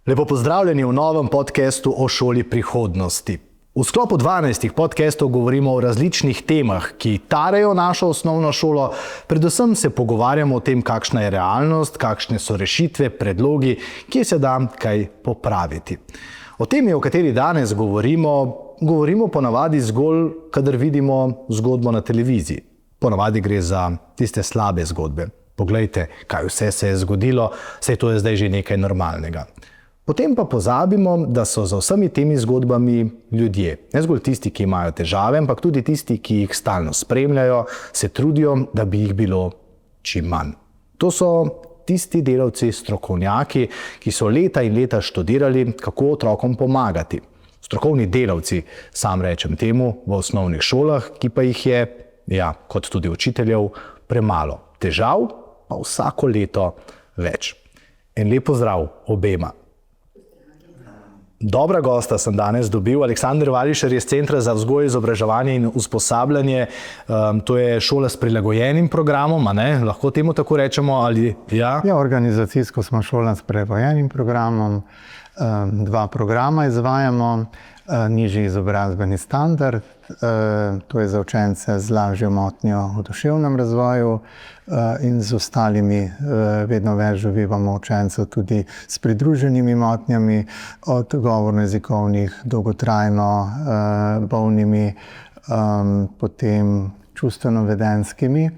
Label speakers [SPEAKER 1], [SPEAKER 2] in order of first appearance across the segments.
[SPEAKER 1] Lepo pozdravljeni v novem podcastu o šoli prihodnosti. V sklopu 12 podcastov govorimo o različnih temah, ki tarejo našo osnovno šolo. Predvsem se pogovarjamo o tem, kakšna je realnost, kakšne so rešitve, predlogi, kje se da kaj popraviti. O temi, o kateri danes govorimo ponavadi zgolj, kadar vidimo zgodbo na televiziji. Ponavadi gre za tiste slabe zgodbe. Poglejte, kaj vse se je zgodilo, saj to je zdaj že nekaj normalnega. Potem pa pozabimo, da so za vsemi temi zgodbami ljudje. Ne zgolj tisti, ki imajo težave, ampak tudi tisti, ki jih stalno spremljajo, se trudijo, da bi jih bilo čim manj. To so tisti delavci, strokovnjaki, ki so leta in leta študirali, kako otrokom pomagati. Strokovni delavci, sam rečem temu, v osnovnih šolah, ki pa jih je, kot tudi učiteljev, premalo. Težav pa vsako leto več. En lep pozdrav obema. Dobra gosta sem danes dobil. Aleksander Vališar je z Centra za vzgojo, izobraževanje in usposabljanje. To je šola s prilagojenim programom, lahko temu tako rečemo? Ali, ja,
[SPEAKER 2] organizacijsko smo šola s prilagojenim programom. Dva programa izvajamo. Nižji izobrazbeni standard, to je za učence z lažjo motnjo v duševnem razvoju in z ostalimi vedno več dobivamo učencev tudi s pridruženimi motnjami, od govorno-jezikovnih, dolgotrajno bolnimi, potem čustveno-vedenskimi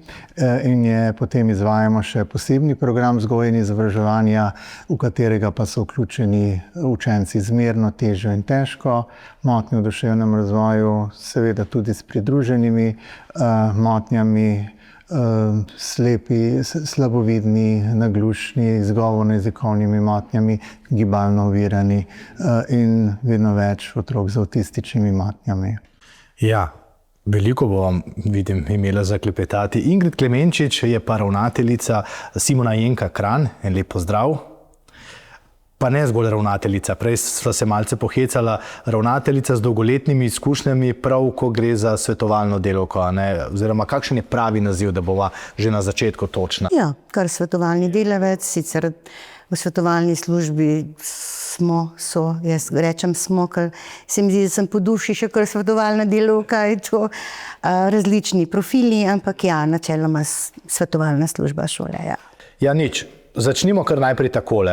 [SPEAKER 2] in potem izvajamo še posebni program vzgoje in izobraževanja, v katerega pa so vključeni učenci zmerno, težjo in težko motnjo v duševnem razvoju, seveda tudi s pridruženimi motnjami, slepi, slabovidni, naglušni, z govorno-jezikovnimi motnjami, gibalno ovirani in vedno več otrok z avtističnimi motnjami.
[SPEAKER 1] Ja. Veliko bom, vidim, imela za klepetati. Ingrid Klemenčič je pa ravnateljica Simona Jenka Kranj. En lep pozdrav. Pa ne zgolj ravnateljica, prej sva se malce pohecala, ravnateljica z dolgoletnimi izkušnjami, prav ko gre za svetovalno delavko, oziroma kakšen je pravi naziv, da bova že na začetku točna?
[SPEAKER 3] Ja, kar svetovalni delavec, sicer v svetovalni službi jaz rečem smo, ker se mi zdi, da sem po duši še kar svetovalna delavka, je to različni profili, ampak načeloma svetovalna služba šole, ja. Ja,
[SPEAKER 1] nič. Začnimo kar najprej takole.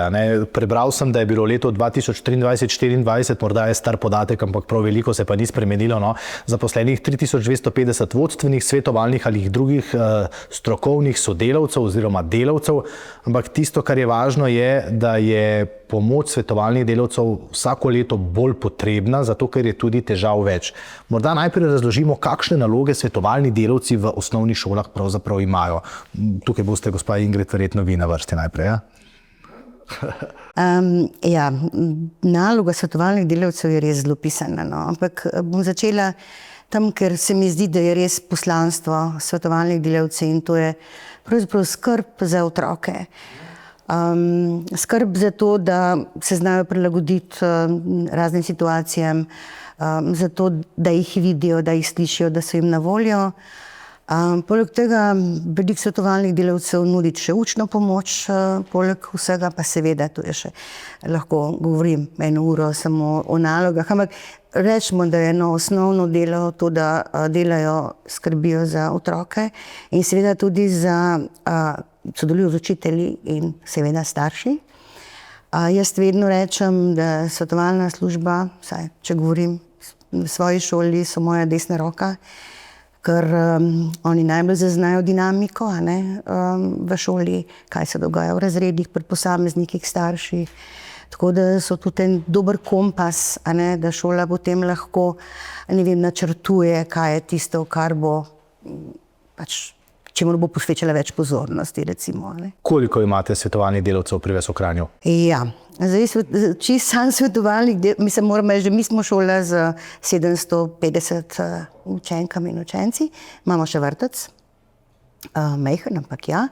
[SPEAKER 1] Prebral sem, da je bilo leto 2023-2024, morda je star podatek, ampak prav veliko se pa ni spremenilo, zaposlenih 3250 vodstvenih, svetovalnih ali drugih strokovnih sodelavcev oziroma delavcev, ampak tisto, kar je važno, je, da je pomoč svetovalnih delavcev vsako leto bolj potrebna, zato ker je tudi težav več. Morda najprej razložimo, kakšne naloge svetovalni delavci v osnovnih šolah pravzaprav imajo. Tukaj boste, gospa Ingrid, verjetno vi na vrsti najprej, ja?
[SPEAKER 3] Naloga svetovalnih delavcev je res zelo pisana, ampak bom začela tam, ker se mi zdi, da je res poslanstvo svetovalnih delavcev in to je pravzaprav skrb za otroke. Skrb za to, da se znajo prilagoditi raznim situacijam, za to, da jih vidijo, da jih slišijo, da so jim na voljo. Poleg tega veliko svetovalnih delavcev nudi še učno pomoč, poleg vsega pa seveda, tu je še, lahko govorim 1 uro samo o nalogah, ampak rečemo, da je eno osnovno delo to, da delajo, skrbijo za otroke in seveda tudi sodelujo z učitelji in seveda starši. Jaz vedno rečem, da svetovalna služba, vsaj če govorim v svoji šoli, so moja desna roka, ker oni najbolj zaznajo dinamiko v šoli, kaj se dogaja v razredih, pri posameznikih, starših. Tako da so tudi en dober kompas, da šola potem lahko načrtuje, kaj je tisto, kar bo čemu bo posvečala več pozornosti, recimo.
[SPEAKER 1] Koliko imate svetovalnih delavcev pri vas v Kranju?
[SPEAKER 3] Ja, zdaj sam svetovalnih delavcev, moram reči, mi smo šola z 750 učenkami in učenci, imamo še vrtec, majhen, ampak ja.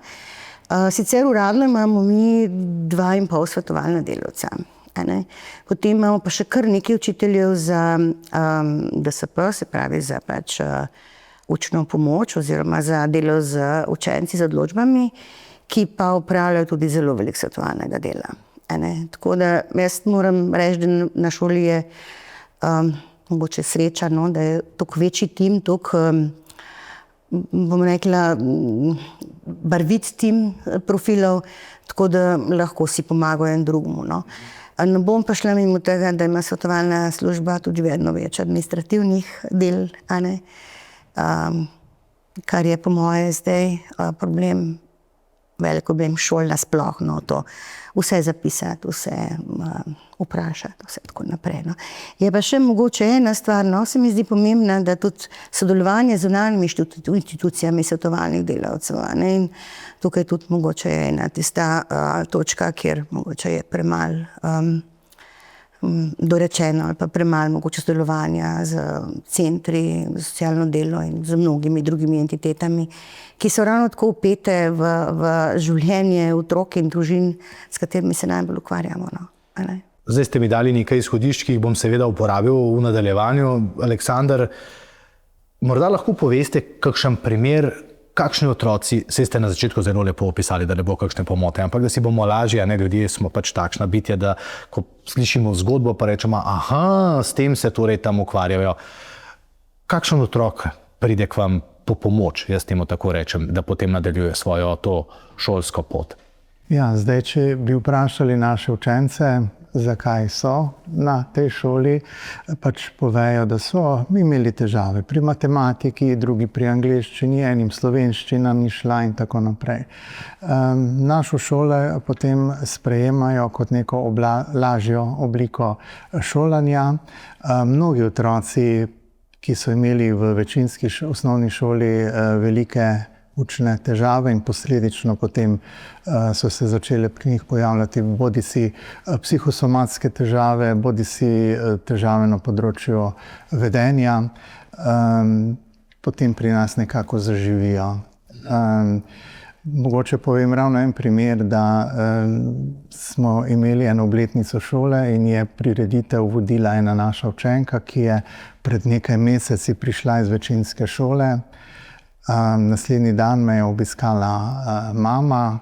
[SPEAKER 3] Sicer uradno imamo mi 2,5 svetovalna delavca. Potem imamo pa še kar nekaj učiteljev za DSP, se pravi za učno pomoč oziroma za delo z učenci z odločbami, ki pa opravljajo tudi zelo veliko svetovalnega dela. Tako da jaz moram reči, da na šoli je mogoče sreča, no, da je toliko večji tim, toliko, bom rekla, barvit tim profilov, tako da lahko si pomagajo en drugemu. No. Ne bom pa šla mimo tega, da ima svetovalna služba tudi vedno več administrativnih del, kar je po moje zdaj problem, velik problem šol nasploh, no, to vse zapisati, vse vprašati, vse tako naprej. No. Je pa še mogoče ena stvar, no, se mi zdi pomembna, da tudi sodelovanje z zunanjimi institucijami svetovalnih delavcev, in tukaj tudi mogoče je ena tista točka, kjer mogoče je premalo dorečeno ali pa premalo mogoče sodelovanja z centri, z socialno delo in z mnogimi drugimi entitetami, ki so ravno tako vpete v življenje otrok in družin, s katerimi se najbolj ukvarjamo. No.
[SPEAKER 1] Zdaj ste mi dali nekaj izhodišč, ki jih bom seveda uporabil v nadaljevanju. Aleksandar, morda lahko poveste kakšen primer, kakšni otroci, saj ste na začetku zelo lepo opisali, da ne bo kakšne pomote, ampak da si bomo lažje, ljudje smo pač takšna bitja, da ko slišimo zgodbo, pa rečemo, aha, s tem se torej tam ukvarjajo. Kakšen otrok pride k vam po pomoč, jaz temu tako rečem, da potem nadaljuje svojo to šolsko pot?
[SPEAKER 2] Ja, zdaj, če bi vprašali naše učence, zakaj so na tej šoli, pač povejo, da so imeli težave pri matematiki, drugi pri angleščini, enim slovenščina ni šla in tako naprej. Našo šole potem sprejemajo kot neko lažjo obliko šolanja. Mnogi otroci, ki so imeli v večinski osnovni šoli velike učne težave in posledično potem so se začele pri njih pojavljati bodisi psihosomatske težave, bodisi težave na področju vedenja, potem pri nas nekako zaživijo. Mogoče povem ravno en primer, da smo imeli eno obletnico šole in je prireditev vodila ena naša učenka, ki je pred nekaj meseci prišla iz večinske šole. Naslednji dan me je obiskala mama,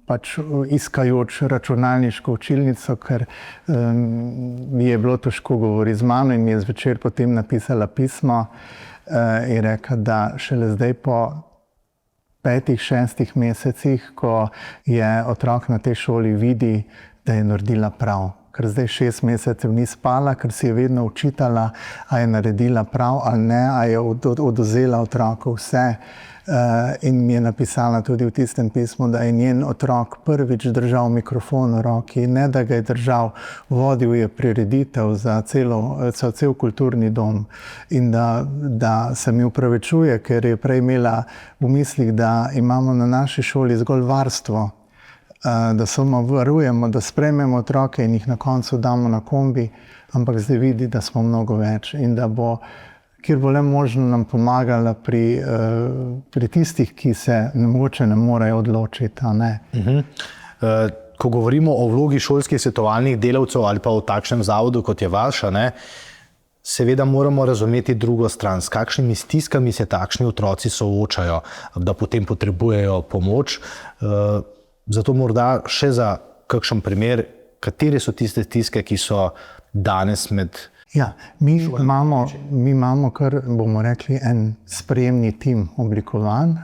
[SPEAKER 2] pač iskajoč računalniško učilnico, ker mi je bilo težko govoriti z mano in mi je zvečer potem napisala pismo in rekla, da šele zdaj po 5-6 mesecih, ko je otrok na tej šoli, vidi, da je naredila prav. Ker zdaj 6 mesecev ni spala, ker si je vedno učitala, a je naredila prav ali ne, a je odvzela otroku vse. In mi je napisala tudi v tistem pismu, da je njen otrok prvič držal mikrofon v roki, ne da ga je držal, vodil je prireditev za cel kulturni dom in da se mi opravičuje, ker je prej imela v mislih, da imamo na naši šoli zgolj varstvo, da samo varujemo, da sprejmemo otroke in jih na koncu damo na kombi, ampak zdaj vidi, da smo mnogo več in da bo, kjer bo le možno, nam pomagala pri tistih, ki se mogoče ne morejo odločiti.
[SPEAKER 1] Ko govorimo o vlogi šolskih svetovalnih delavcev ali pa v takšnem zavodu, kot je vaš, seveda moramo razumeti drugo stran, s kakšnimi stiskami se takšni otroci soočajo, da potem potrebujejo pomoč. Zato morda še za kakšen primer, katere so tiste stiske, ki so danes med...
[SPEAKER 2] Ja, mi imamo kar, bomo rekli, en sprejemni tim oblikovan,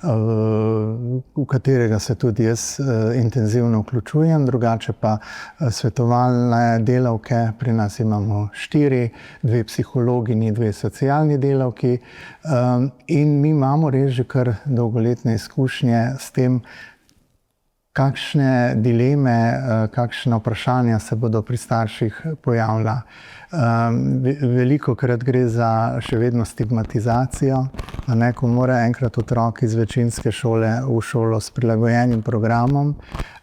[SPEAKER 2] v katerega se tudi jaz intenzivno vključujem, drugače pa svetovalne delavke, pri nas imamo 4, 2 psihologinji, 2 socialni delavki in mi imamo res že kar dolgoletne izkušnje s tem, kakšne dileme, kakšne vprašanja se bodo pri starših pojavila. Velikokrat gre za še vedno stigmatizacijo, ko mora enkrat otrok iz večinske šole v šolo s prilagojenim programom,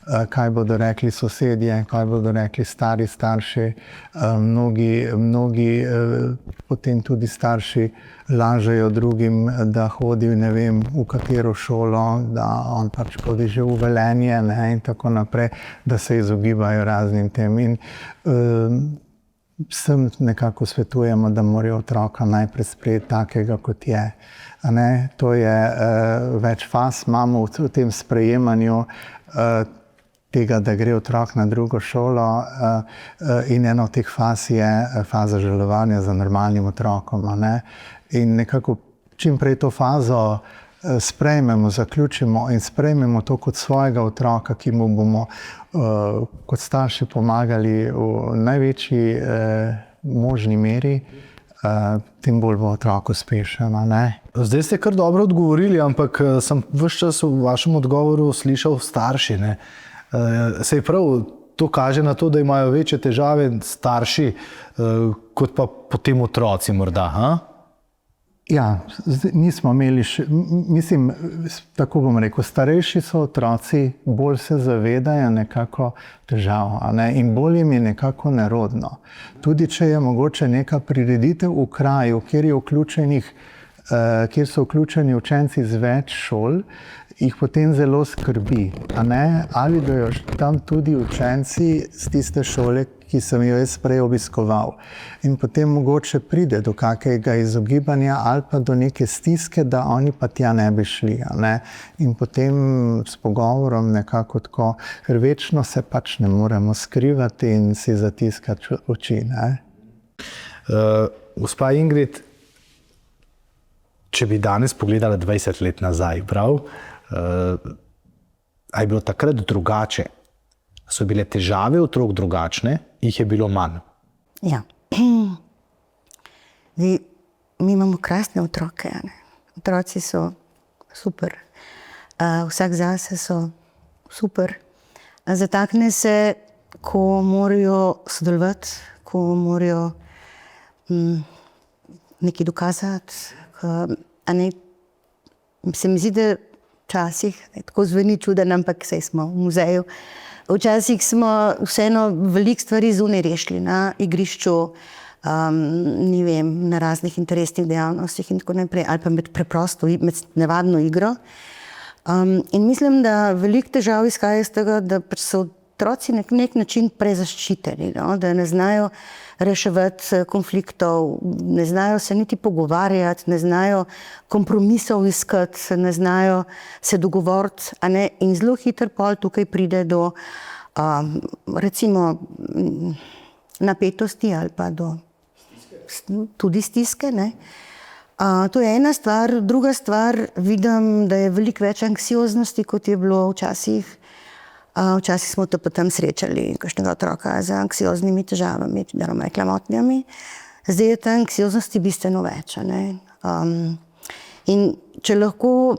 [SPEAKER 2] kaj bodo rekli sosedje, kaj bodo rekli stari starši. Mnogi potem tudi starši lažejo drugim, da hodi ne vem v katero šolo, da on pač hodi že v Velenje in tako naprej, da se izogibajo raznim tem. In vsem nekako svetujemo, da morajo otroka najprej sprejeti takega, kot je. To je več faz, imamo v tem sprejemanju tega, da gre otrok na drugo šolo in ena od teh faz je faza žalovanja za normalnim otrokom. A ne? In nekako čim prej to fazo sprejmemo, zaključimo in sprejmemo to kot svojega otroka, ki mu bomo kot starši pomagali v največji možni meri, tem bolj bo otrok uspešen.
[SPEAKER 1] Zdaj ste kar dobro odgovorili, ampak sem ves čas v vašem odgovoru slišal starši. Ne? Sej prav, to kaže na to, da imajo večje težave starši, kot pa potem otroci morda. Ha?
[SPEAKER 2] Ja, nismo imeli mislim, tako bom rekel, starejši so otroci, bolj se zavedajo nekako težav, in bolj jim je nekako nerodno. Tudi če je mogoče neka prireditev v kraju, kjer so vključeni učenci iz več šol, jih potem zelo skrbi. Ali bojo tam tudi učenci z tiste šole, ki sem jo jaz prej obiskoval. In potem mogoče pride do kakega izogibanja ali pa do neke stiske, da oni pa tja ne bi šli. In potem s pogovorom nekako tako, ker večno se pač ne moremo skrivati in si zatiskati oči.
[SPEAKER 1] Gospa Ingrid, če bi danes pogledala 20 let nazaj, prav? A je bilo takrat drugače? So bile težave otrok drugačne, jih je bilo manj?
[SPEAKER 3] Ja. Mi imamo krasne otroke. Otroci so super. Vsak zase so super. Zatakne se, ko morajo sodelovati, ko morajo nekaj dokazati. Se mi zdi, da včasih, tako zveni čuden, ampak saj smo v muzeju, včasih smo vseeno veliko stvari zunaj rešili na igrišču, na raznih interesnih dejavnostih in tako naprej, ali pa med navadno igro. In mislim, da veliko težav izhaja iz tega, da so otroci na nek način prezaščiteni, da ne znajo reševati konfliktov, ne znajo se niti pogovarjati, ne znajo kompromisov iskati, ne znajo se dogovoriti, in zelo hitro pol tukaj pride do recimo napetosti ali pa do tudi stiske. To je ena stvar. Druga stvar, vidim, da je veliko več anksioznosti, kot je bilo včasih. Včasih smo to potem srečali, kakšnega otroka z anksioznimi težavami, motnjami. Zdaj je ta anksioznosti bistveno več. In če lahko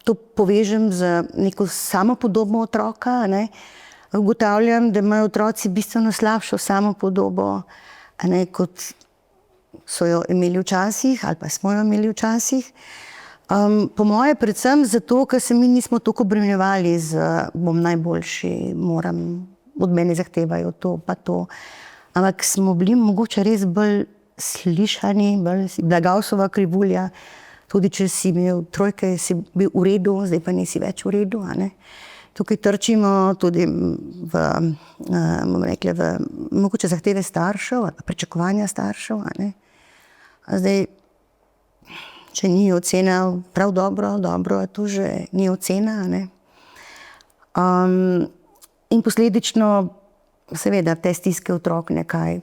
[SPEAKER 3] to povežem z neko samopodobno otroka, ugotavljam, da imajo otroci bistveno slabšo samopodobo, kot so jo imeli včasih ali pa smo jo imeli včasih. Po moje predvsem zato, ker se mi nismo toliko obremenjevali z bom najboljši, od mene zahtevajo to pa to. Ampak smo bili mogoče res bolj slišani, bila Gaussova krivulja, tudi če si imel trojke, si bil v redu, zdaj pa nisi več v redu. Tukaj trčimo tudi v mogoče zahteve staršev, pričakovanja staršev. Zdaj, če ni ocena prav dobro, to že ni ocena. In posledično, seveda, te stiske otrok nekaj,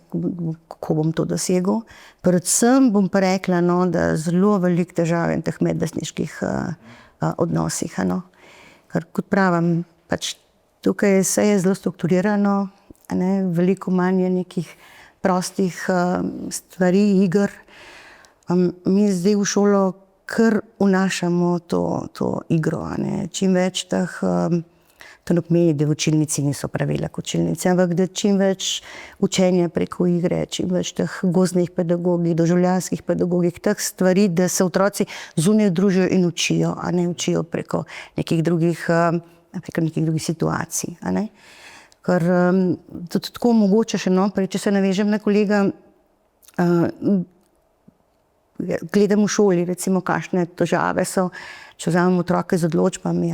[SPEAKER 3] kako bom to dosegel. Predvsem bom pa rekla, da zelo veliko težav je v teh medvrstniških odnosih. Ker kot pravim, pač tukaj vse je zelo strukturirano, veliko manj je nekih prostih stvari, iger. Mi zdaj v šolo kar vnašamo to igro. Čim več teh, to ne pomeni, da v učilnici niso pravila kot učilnice, ampak da čim več učenja preko igre, čim več teh gozdnih pedagogik, doživljanskih pedagogik, teh stvari, da se otroci zunaj družijo in učijo, učijo preko nekih drugih situacij. Ker tudi tako mogoče še če se navežem na kolega, gledam v šoli, recimo, kakšne težave so, če vzamemo otroke z odločbami.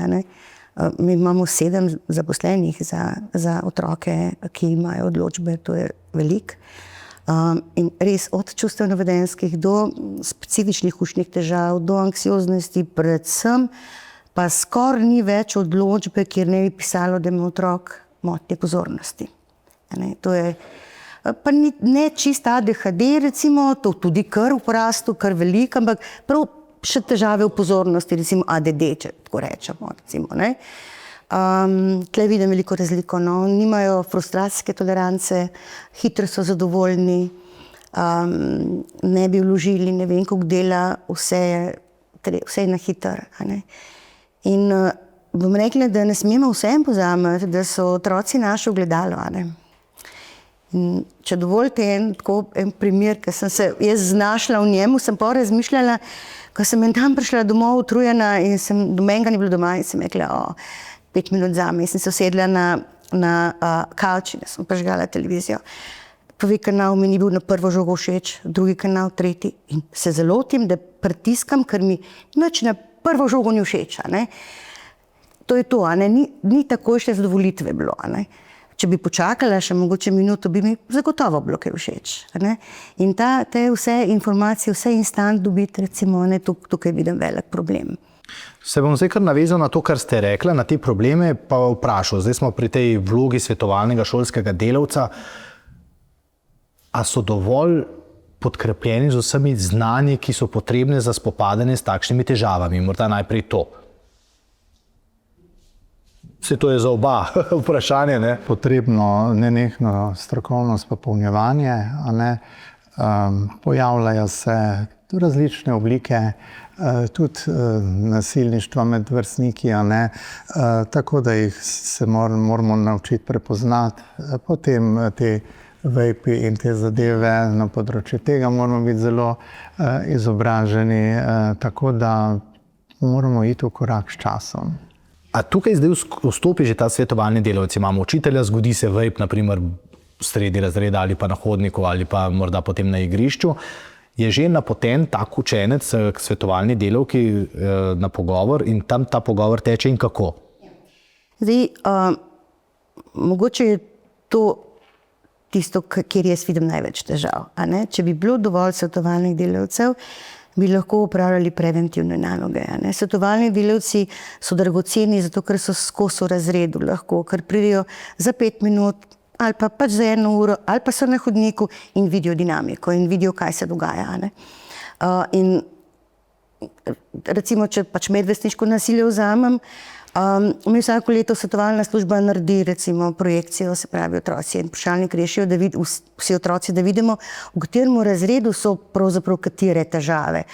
[SPEAKER 3] Mi imamo 7 zaposlenih za otroke, ki imajo odločbe, to je veliko. In res od čustveno-vedenjskih do specifičnih učnih težav, do anksioznosti, predvsem pa skoraj ni več odločbe, kjer ne bi pisalo, da ima otrok motnje pozornosti. To je pa ne čist ADHD, recimo, to tudi kar v porastu, kar veliko, ampak prav še težave v pozornosti, recimo ADD, če tako rečemo. Recimo, ne. Tle vidim veliko razliko, no. Nimajo frustracijske tolerance, hitro so zadovoljni, ne bi vložili ne vem koliko dela, vse je na hitro. In bom rekla, da ne smemo vsem pozabiti, da so otroci naše ogledalo. In če dovolite en primer, ki sem se jaz znašla v njemu, sem pa razmišljala, ko sem tam prišla domov utrujena in do menega ni bilo doma in sem rekla, 5 minut zame. In sem se usedla na kavč in sem prižgala televizijo. Prvi kanal mi ni bil na prvo žogo všeč, drugi kanal, tretji. In se zalotim, da pritiskam, ker mi nič na prvo žogo ni všeč. To je to, ni takojšnje zadovolitve bilo. Če bi počakala še mogoče minuto, bi mi zagotovo bilo kaj všeč. In te vse informacije, vse instant dobiti, recimo, tukaj vidim velik problem.
[SPEAKER 1] Se bom zdaj kar navezal na to, kar ste rekla, na te probleme, pa vprašal. Zdaj smo pri tej vlogi svetovalnega šolskega delavca. A so dovolj podkrepljeni z vsemi znanji, ki so potrebne za spopadanje s takšnimi težavami? Morda najprej to. Vse to je za oba vprašanje, ne?
[SPEAKER 2] Potrebno nenehno strokovno popolnjevanje, pojavljajo se različne oblike, tudi nasilništva med vrstniki, tako da jih se moramo naučiti prepoznati. Potem te vape in te zadeve na področju tega moramo biti zelo izobraženi, tako da moramo iti v korak s časom.
[SPEAKER 1] A tukaj zdaj vstopi že ta svetovalni delavec? Imamo učitelja, zgodi se vape, naprimer sredi razreda ali pa na hodniku ali pa morda potem na igrišču. Je že napoten tak učenec k svetovalni delavki na pogovor in tam ta pogovor teče in kako?
[SPEAKER 3] Zdaj, mogoče je to tisto, kjer jaz vidim največ težav. Če bi bilo dovolj svetovalnih delavcev, bi lahko upravljali preventivne naloge. Svetovalni delavci so dragoceni, zato ker so skozi v razredu lahko, ker pridejo za 5 minut ali pa pač za 1 uro, ali pa so na hodniku in vidijo dinamiko in vidijo, kaj se dogaja. In recimo, če pač medvrstniško nasilje vzamem, mi vsako leto svetovalna služba naredi recimo projekcijo, se pravi otroci in vprašalnik rešijo, vsi otroci, da vidimo, v katerem razredu so pravzaprav katere težave.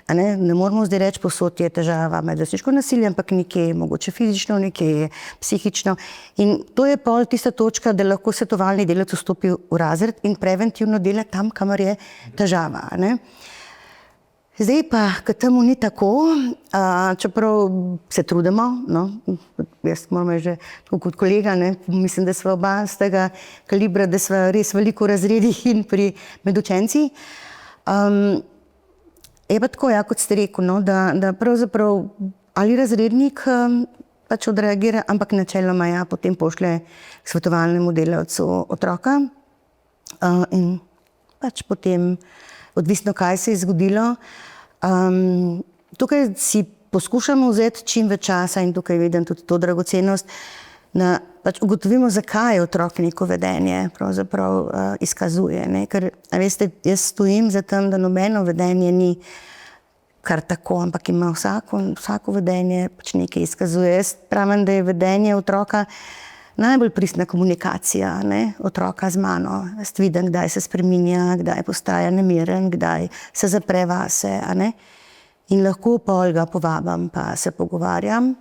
[SPEAKER 3] Ne moramo zdaj reči, povsod je težava medvrstniško nasilje, ampak nekje mogoče fizično, nekje psihično. In to je pol tista točka, da lahko svetovalni delavec vstopi v razred in preventivno dela tam, kamor je težava. Zdaj pa, ko temu ni tako, čeprav se trudimo, jaz moram reči, tako kot kolega, mislim, da smo oba z tega kalibra, da smo res veliko v razredih in med učenci. Je pa tako, kot ste rekel, da pravzaprav ali razrednik pač odreagira, ampak načeloma potem pošlje k svetovalnemu delavcu otroka in pač potem odvisno, kaj se je zgodilo. Tukaj si poskušamo vzeti čim več časa in tukaj vidim tudi to dragocenost, da pač ugotovimo, zakaj otrok neko vedenje pravzaprav izkazuje. Ker, veste, jaz stojim za tem, da nobeno vedenje ni kar tako, ampak ima vsako vedenje pač nekaj izkazuje. Jaz pravim, da je vedenje otroka najbolj pristna komunikacija, otroka z mano. Jaz vidim, kdaj se spreminja, kdaj postaja nemiren, kdaj se zapre vase. In lahko pol ga povabim, pa se pogovarjam.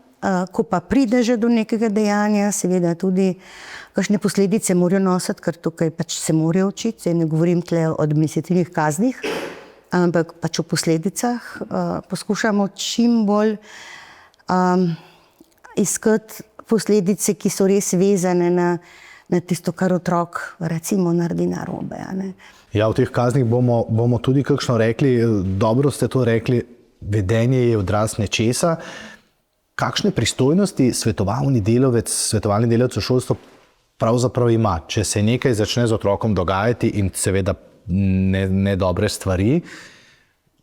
[SPEAKER 3] Ko pa pride že do nekega dejanja, seveda tudi kakšne posledice morajo nositi, ker tukaj pač se morajo učiti. Ne govorim tle o administrativnih kaznih, ampak pač o posledicah. Poskušamo čim bolj iskati posledice, ki so res vezane na tisto, kar otrok recimo naredi narobe.
[SPEAKER 1] Ja, v teh kaznih bomo tudi kakšno rekli, dobro ste to rekli, vedenje je odraz nečesa. Kakšne pristojnosti svetovalni delavec v šolstvu pravzaprav ima, če se nekaj začne z otrokom dogajati in seveda ne dobre stvari,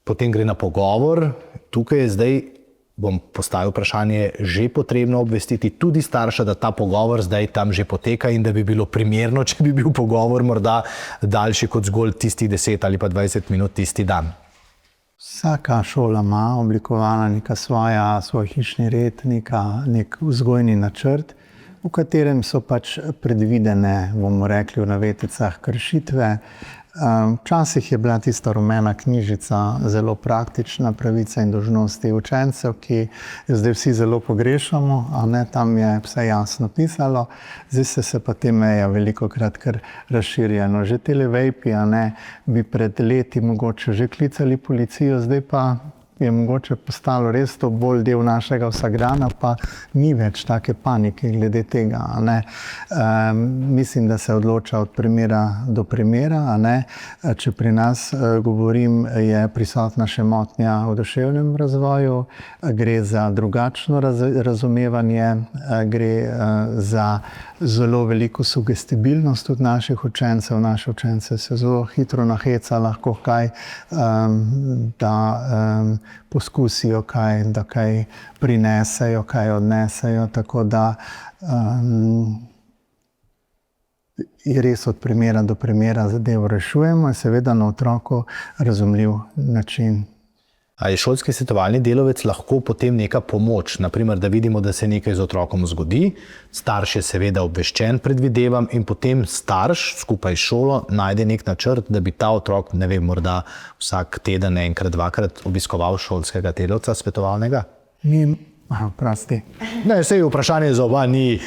[SPEAKER 1] potem gre na pogovor, tukaj je zdaj bom postavil vprašanje, že potrebno obvestiti tudi starša, da ta pogovor zdaj tam že poteka in da bi bilo primerno, če bi bil pogovor morda daljši kot zgolj tistih 10 ali pa 20 minut tisti dan?
[SPEAKER 2] Vsaka šola ima oblikovana svoj hišni red, nek vzgojni načrt, v katerem so pač predvidene, bomo rekli v navednicah, kršitve. Včasih je bila tista rumena knjižica zelo praktična, pravice in dolžnosti učencev, ki jo zdaj vsi zelo pogrešamo, a ne, tam je vse jasno pisalo. Zdaj se pa te meje velikokrat kar razširjeno. Že tele vejpi, a ne, bi pred leti mogoče že klicali policijo, zdaj pa je mogoče postalo res to bolj del našega vsakdana, pa ni več take panike glede tega, a ne. Mislim, da se odloča od primera do primera, a ne. Če pri nas govorim, je prisotna še motnja v duševnem razvoju, gre za drugačno razumevanje, gre za zelo veliko sugestibilnost tudi naših učencev. Naši učence se zelo hitro naheca lahko kaj, da poskusijo kaj, da kaj prinesejo, kaj odnesejo, tako da je res od primera do primera zadevo rešujemo in seveda na otroku razumljiv način.
[SPEAKER 1] A je šolski svetovalni delavec lahko potem neka pomoč, naprimer, da vidimo, da se nekaj z otrokom zgodi, starš je seveda obveščen, predvidevam, in potem starš skupaj s šolo najde nek načrt, da bi ta otrok, ne vem, morda vsak teden enkrat, dvakrat obiskoval šolskega delavca svetovalnega?
[SPEAKER 2] Prosti.
[SPEAKER 1] Ne, saj vprašanje za oba ni...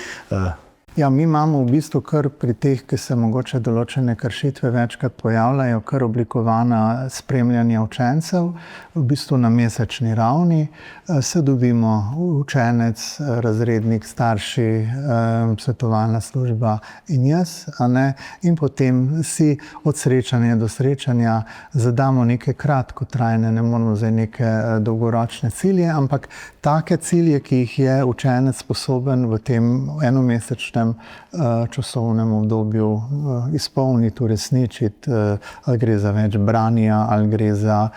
[SPEAKER 2] Ja, mi imamo v bistvu kar pri teh, ki se mogoče določene kršitve večkrat pojavljajo, kar oblikovana spremljanja učencev, v bistvu na mesečni ravni. Se dobimo učenec, razrednik, starši, svetovalna služba in jaz, a ne, in potem si od srečanja do srečanja zadamo neke kratkotrajne, ne moramo zdaj neke dolgoročne cilje, ampak take cilje, ki jih je učenec sposoben v tem enomesečnem časovnem obdobju izpolniti, uresničiti, ali gre za več branja, ali gre za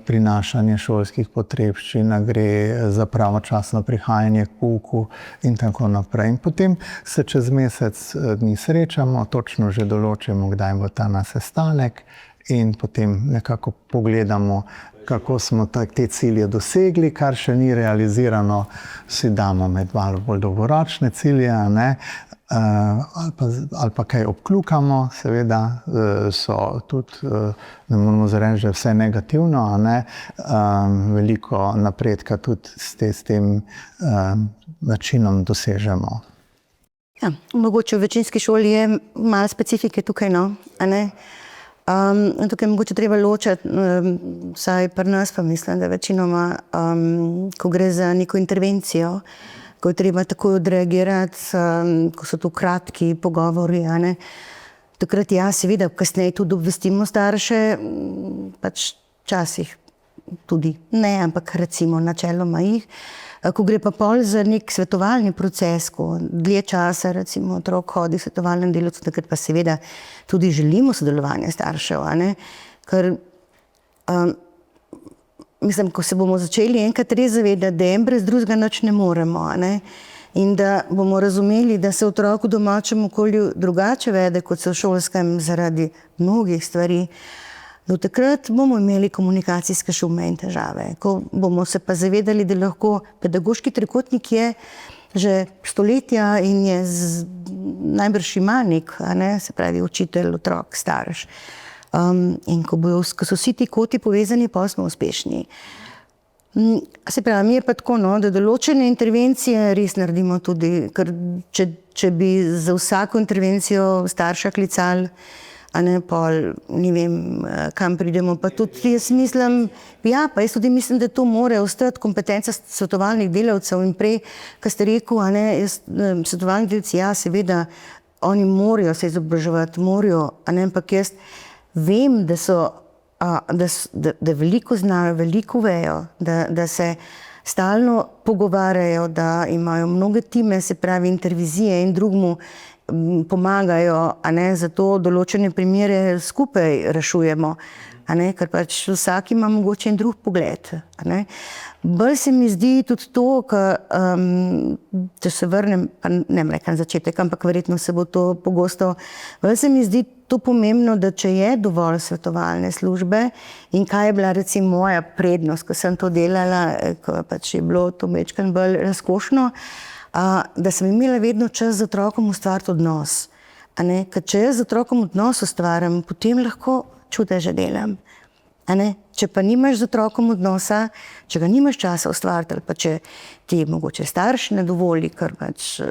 [SPEAKER 2] prinašanje šolskih potrebščin, ali gre za pravočasno prihajanje k pouku in tako naprej. In potem se čez mesec dni srečamo, točno že določimo, kdaj bo ta naš sestanek in potem nekako pogledamo, kako smo te cilje dosegli, kar še ni realizirano, si damo med malo bolj dolgoročne cilje, a ne, ali pa kaj obkljukamo, seveda so tudi, ne moramo zareči, da je vse negativno, a ne, veliko napredka tudi s tem načinom dosežemo.
[SPEAKER 3] Ja, mogoče v večinski šoli je malo specifike tukaj, no, a ne. Tukaj je mogoče treba ločiti, vsaj pri nas pa mislim, da večinoma, ko gre za neko intervencijo, ko je treba takoj odreagirati, ko so to kratki pogovori, a ne, takrat ja, seveda, kasneje tudi obvestimo starše, pač včasih tudi ne, ampak recimo načeloma jih. Ko gre pa pol za nek svetovalni proces, ko dlje časa recimo otrok hodi v svetovalnem delavcu, takrat pa seveda tudi želimo sodelovanje staršev, a ne, ker mislim, ko se bomo začeli enkrat res zavedati, da en brez drugega nič ne moremo, a ne, in da bomo razumeli, da se otrok v domačem okolju drugače vede, kot se v šolskem zaradi mnogih stvari, do takrat bomo imeli komunikacijske šume in težave. Ko bomo se pa zavedali, da lahko pedagoški trikotnik je že stoletja in je najbrž ima nek, a ne, se pravi učitelj, otrok, starš. In ko so vsi ti koti povezani, pa smo uspešni. Se pravi, mi je pa tako, no, da določene intervencije res naredimo tudi, ker če bi za vsako intervencijo starša klicali, a ne, pol, ne vem, kam pridemo, pa tudi jaz mislim, ja, pa jaz tudi mislim, da to mora ostati kompetenca svetovalnih delavcev in prej, ko ste rekel, a ne, svetovalni delavci, ja, seveda, oni morajo se izobraževati, morajo, a ne, ampak jaz vem, da so, da veliko znajo, veliko vejo, da se stalno pogovarjajo, da imajo mnoge time, se pravi intervizije in drugmu pomagajo, a ne, zato določene primere skupaj rešujemo. ker pač vsak ima mogoče en drug pogled. Bolj se mi zdi tudi to, če se vrnem, pa ne rekam začetek, ampak verjetno se bo to pogosto, bolj se mi zdi to pomembno, da če je dovolj svetovalne službe in kaj je bila recimo moja prednost, ko sem to delala, ko pač je bilo to majčkeno bolj razkošno, da sem imela vedno čas z otrokom ustvariti odnos. Ker če jaz z otrokom odnos ustvarjam, potem lahko čudeže delam. Če pa nimaš z otrokom odnosa, če ga nimaš časa ustvariti, ali pa če ti mogoče starš ne dovoli, ker pač,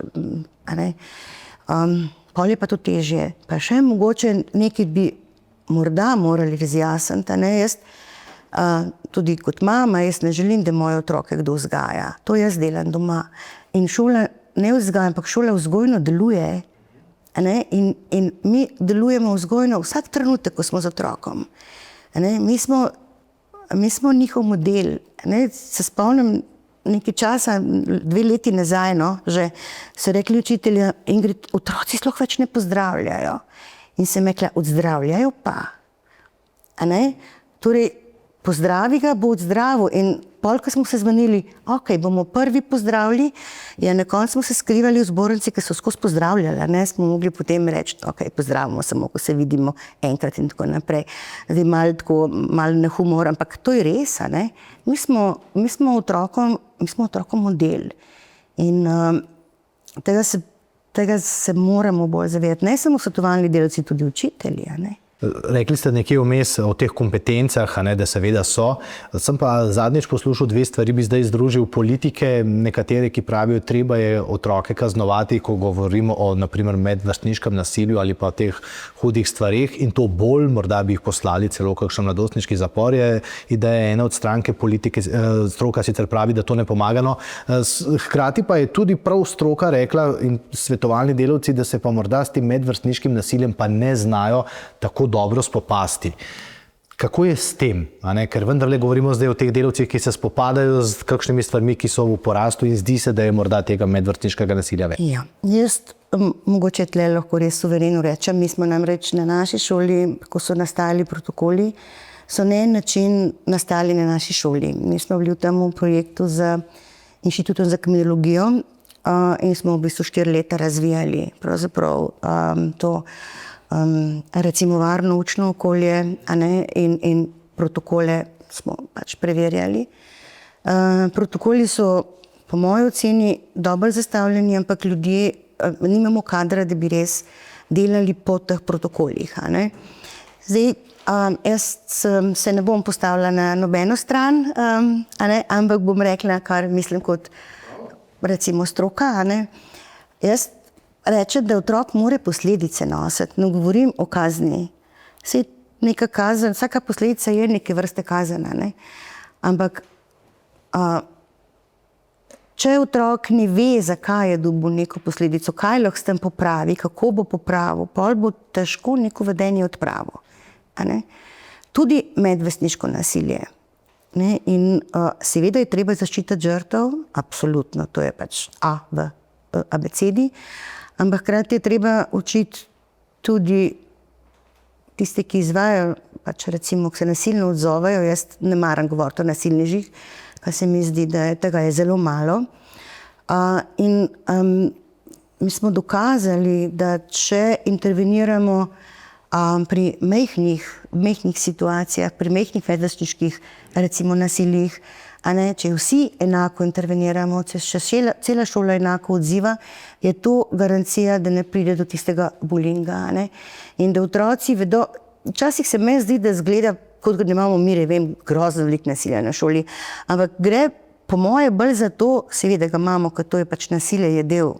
[SPEAKER 3] pol je pa to težje. Pa še mogoče nekaj bi morda morali razjasniti, jaz tudi kot mama, jaz ne želim, da moje otroke kdo vzgaja. To jaz delam doma. In šola ne vzgaja, ampak šola vzgojno deluje. In mi delujemo vzgojno vsak trenutek, ko smo z otrokom. Mi smo njihov model. Se spomnim nekaj časa, 2 leti nazaj, že so rekli učitelji, Ingrid, otroci sploh več ne pozdravljajo. In sem rekla, odzdravljajo pa. Torej, pozdravi ga, bo odzdravil. In pol, ko smo se zmenili, ok, bomo prvi pozdravili, na koncu smo se skrivali v zbornici, ki so skozi pozdravljali, smo mogli potem reči, ok, pozdravimo samo, ko se vidimo enkrat in tako naprej. Zdaj malo na humor, ampak to je res, Mi smo otrokom model. In tega se moramo bolj zavedati. Ne samo svetovalni delavci, tudi učitelji,
[SPEAKER 1] Rekli ste nekje vmes o teh kompetencah, da seveda so. Sem pa zadnjič poslušal 2 stvari, bi zdaj združil politike, nekatere, ki pravijo, treba je otroke kaznovati, ko govorimo o naprimer medvrstniškem nasilju ali pa o teh hudih stvarih in to bolj, morda bi jih poslali celo kakšen mladostniški zapor, je ideja ene od stranke politike, stroka sicer pravi, da to ne pomaga. Hkrati pa je tudi prav stroka rekla in svetovalni delavci, da se pa morda s tem medvrstniškim nasiljem pa ne znajo tako dobro spopasti. Kako je s tem? Ker vendarle govorimo zdaj o teh delavcih, ki se spopadajo z kakšnimi stvarmi, ki so v porastu in zdi se, da je morda tega medvrstniškega nasilja več.
[SPEAKER 3] Ja, jaz mogoče tle lahko res suvereno rečem. Mi smo namreč na naši šoli, ko so nastali protokoli, so na en način nastali na naši šoli. Mi smo bili v tem projektu z Inštitutom za kriminologijo in smo v bistvu 4 leta razvijali pravzaprav to recimo varno učno okolje in protokole smo pač preverjali. Protokoli so po moji oceni dobro zastavljeni, ampak ljudje nimamo kadra, da bi res delali po teh protokolih. Zdaj, jaz se ne bom postavila na nobeno stran, ampak bom rekla, kar mislim kot recimo stroka. Jaz rečem, da otrok mora posledice nositi. Ne govorim o kazni. Saj neka kazen, vsaka posledica je neke vrste kazen. Ampak če otrok ne ve, zakaj je dobil neko posledico, kaj lahko s tem popravi, kako bo popravil, pol bo težko neko vedenje odpravil. Tudi medvrstniško nasilje. In seveda je treba zaščititi žrtev, absolutno, to je pač A v abecedi, ampak hkrati je treba učiti tudi tiste, ki izvajajo, pač recimo, ki se nasilno odzovejo. Jaz ne maram govoriti o nasilnežih, pa se mi zdi, da tega je zelo malo. Mi smo dokazali, da če interveniramo pri majhnih situacijah, pri majhnih medvrstniških recimo nasiljih, če vsi enako interveniramo, če cela šola enako odziva, je to garancija, da ne pride do tistega bulinga. In da otroci vedo, včasih se meni zdi, da zgleda, kot da imamo mi, grozno veliko nasilja na šoli, ampak gre po moje bolj za to, seveda ga imamo, ker to je pač nasilje, je del.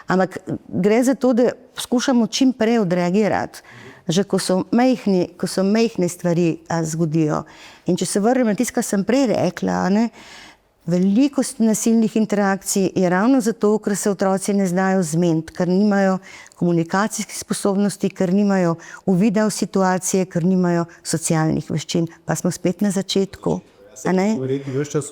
[SPEAKER 3] Ampak gre za to, da poskušamo čim prej odreagirati. Že ko so majhne stvari zgodijo. In če se vrnem na tisto, kar sem prej rekla, veliko nasilnih interakcij je ravno zato, ker se otroci ne znajo zmeniti, ker nimajo komunikacijskih sposobnosti, ker nimajo uvida v situacije, ker nimajo socialnih veščin. Pa smo spet na začetku.